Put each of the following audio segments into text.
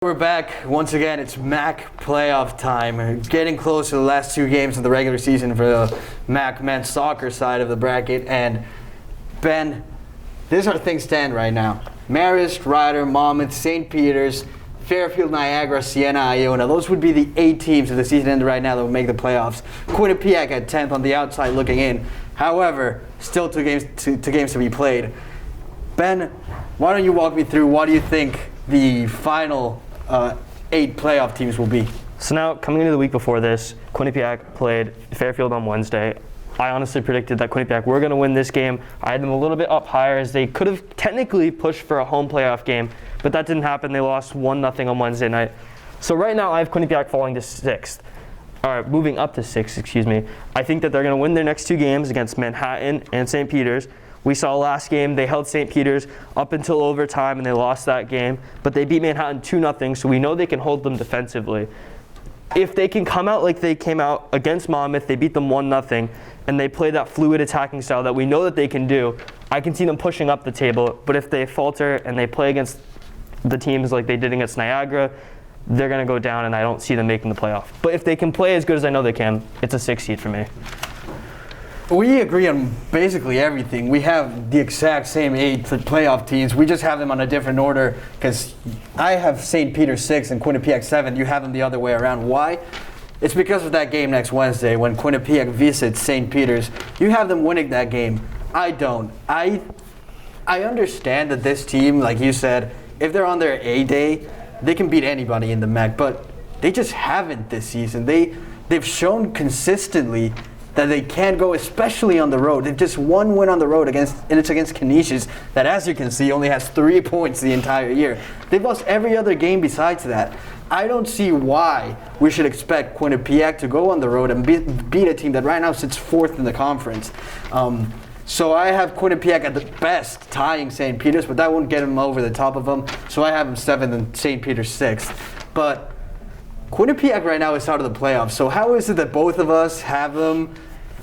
We're back once again. It's MAAC playoff time. Getting close to the last two games of the regular season for the MAAC men's soccer side of the bracket. And Ben, this is how things stand right now. Marist, Ryder, Monmouth, St. Peter's, Fairfield, Niagara, Sienna, Iona. Those would be the 8 teams of the season end right now that would make the playoffs. Quinnipiac at 10th on the outside looking in. However, still two games to be played. Ben, why don't you walk me through what do you think the final 8 playoff teams will be? So now, coming into the week before this, Quinnipiac played Fairfield on Wednesday. I honestly predicted that Quinnipiac were going to win this game. I had them a little bit up higher as they could have technically pushed for a home playoff game, but that didn't happen. They lost 1-0 on Wednesday night. So right now, I have Quinnipiac falling to 6th. Moving up to 6th, excuse me. I think that they're going to win their next 2 games against Manhattan and St. Peter's. We saw last game, they held St. Peter's up until overtime and they lost that game, but they beat Manhattan 2-0, so we know they can hold them defensively. If they can come out like they came out against Monmouth, they beat them 1-0, and they play that fluid attacking style that we know that they can do, I can see them pushing up the table. But if they falter and they play against the teams like they did against Niagara, they're going to go down, and I don't see them making the playoff. But if they can play as good as I know they can, it's a 6 seed for me. We agree on basically everything. We have the exact same 8 playoff teams. We just have them on a different order because I have St. Peter's 6 and Quinnipiac 7. You have them the other way around. Why? It's because of that game next Wednesday when Quinnipiac visits St. Peter's. You have them winning that game. I don't. I understand that this team, like you said, if they're on their A day, they can beat anybody in the MAAC, but they just haven't this season. They've shown consistently that they can go, especially on the road. They've just one win on the road and it's against Casillas, that, as you can see, only has 3 points the entire year. They've lost every other game besides that. I don't see why we should expect Quinnipiac to go on the road and beat a team that right now sits 4th in the conference. So I have Quinnipiac at the best tying St. Peter's, but that won't get them over the top of them. So I have them 7th and St. Peter's 6th. But Quinnipiac right now is out of the playoffs. So how is it that both of us have them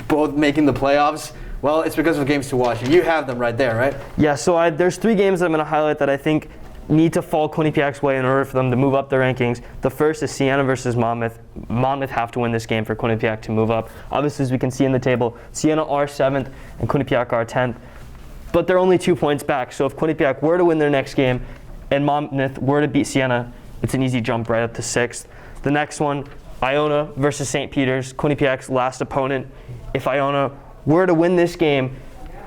both making the playoffs? Well, it's because of games to watch. You have them right there, right? Yeah, so there's 3 games that I'm going to highlight that I think need to fall Quinnipiac's way in order for them to move up their rankings. The first is Sienna versus Monmouth. Monmouth have to win this game for Quinnipiac to move up. Obviously, as we can see in the table, Sienna are 7th and Quinnipiac are 10th. But they're only 2 points back. So if Quinnipiac were to win their next game and Monmouth were to beat Sienna, it's an easy jump right up to 6th. The next one, Iona versus St. Peter's, Quinnipiac's last opponent. If Iona were to win this game,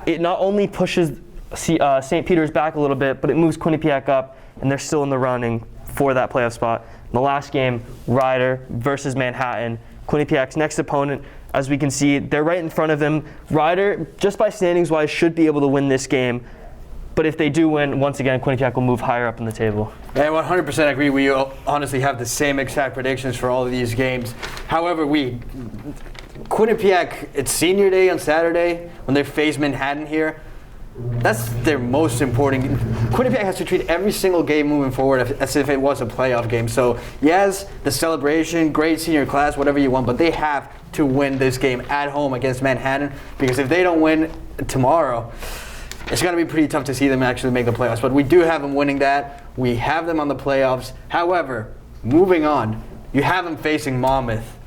it not only pushes St. Peter's back a little bit, but it moves Quinnipiac up, and they're still in the running for that playoff spot. In the last game, Ryder versus Manhattan, Quinnipiac's next opponent. As we can see, they're right in front of them. Ryder, just by standings-wise, should be able to win this game. But if they do win, once again, Quinnipiac will move higher up in the table. I 100% agree. We honestly have the same exact predictions for all of these games. However, Quinnipiac, it's senior day on Saturday when they face Manhattan here. That's their most important. Quinnipiac has to treat every single game moving forward as if it was a playoff game. So, yes, the celebration, great senior class, whatever you want, but they have to win this game at home against Manhattan, because if they don't win tomorrow, it's going to be pretty tough to see them actually make the playoffs. But we do have them winning that. We have them on the playoffs. However, moving on, you have them facing Monmouth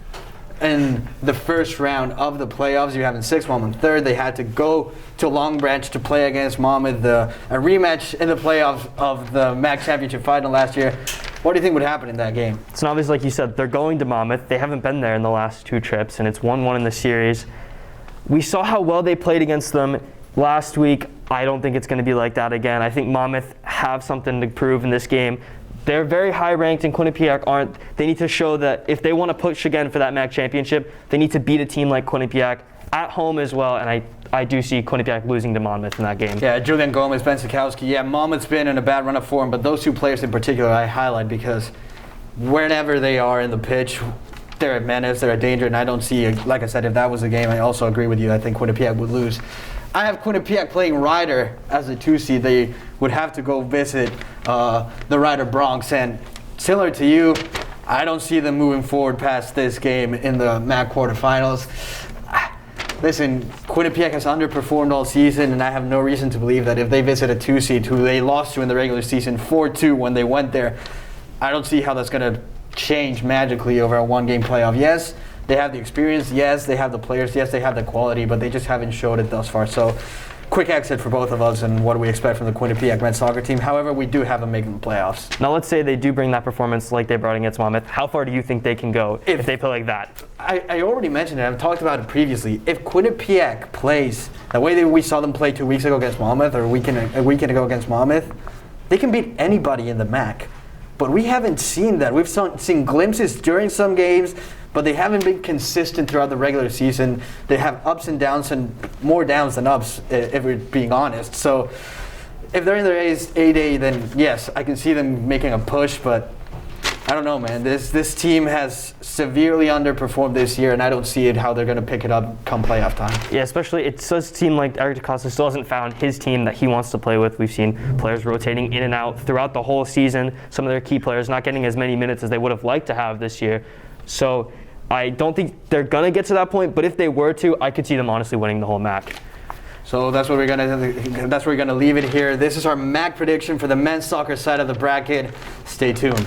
in the first round of the playoffs. You have them 6th, Monmouth 3rd. They had to go to Long Branch to play against Monmouth, a rematch in the playoffs of the MAAC championship final last year. What do you think would happen in that game? So obviously, like you said, they're going to Monmouth. They haven't been there in the last 2 trips, and it's 1-1 in the series. We saw how well they played against them last week. I don't think it's going to be like that again. I think Monmouth have something to prove in this game. They're very high ranked and Quinnipiac aren't. They need to show that if they want to push again for that MAAC championship, they need to beat a team like Quinnipiac at home as well. And I do see Quinnipiac losing to Monmouth in that game. Yeah, Julian Gomez, Ben Sikowski. Yeah, Monmouth's been in a bad run of form, but those 2 players in particular I highlight because wherever they are in the pitch, they're a menace, they're a danger, and I don't see, like I said, if that was the game, I also agree with you. I think Quinnipiac would lose. I have Quinnipiac playing Ryder as a 2 seed. They would have to go visit the Ryder Bronx. And similar to you, I don't see them moving forward past this game in the MAAC quarterfinals. Listen, Quinnipiac has underperformed all season, and I have no reason to believe that if they visit a 2 seed who they lost to in the regular season 4-2 when they went there, I don't see how that's going to change magically over a one-game playoff. Yes, they have the experience. Yes, they have the players. Yes, they have the quality, but they just haven't showed it thus far. So, quick exit for both of us, and what do we expect from the Quinnipiac men's soccer team? However, we do have them making the playoffs. Now, let's say they do bring that performance like they brought against Monmouth. How far do you think they can go if they play like that? I already mentioned it. I've talked about it previously. If Quinnipiac plays the way that we saw them play 2 weeks ago against Monmouth, or a weekend ago against Monmouth, they can beat anybody in the MAAC. But we haven't seen that. We've seen glimpses during some games, but they haven't been consistent throughout the regular season. They have ups and downs, and more downs than ups, if we're being honest. So if they're in their 8A, then yes, I can see them making a push, but I don't know, man. This team has severely underperformed this year, and I don't see how they're going to pick it up come playoff time. Yeah, especially it does seem like Eric DeCosta still hasn't found his team that he wants to play with. We've seen players rotating in and out throughout the whole season. Some of their key players not getting as many minutes as they would have liked to have this year. So I don't think they're going to get to that point, but if they were to, I could see them honestly winning the whole MAAC. So that's where we're gonna leave it here. This is our MAAC prediction for the men's soccer side of the bracket. Stay tuned.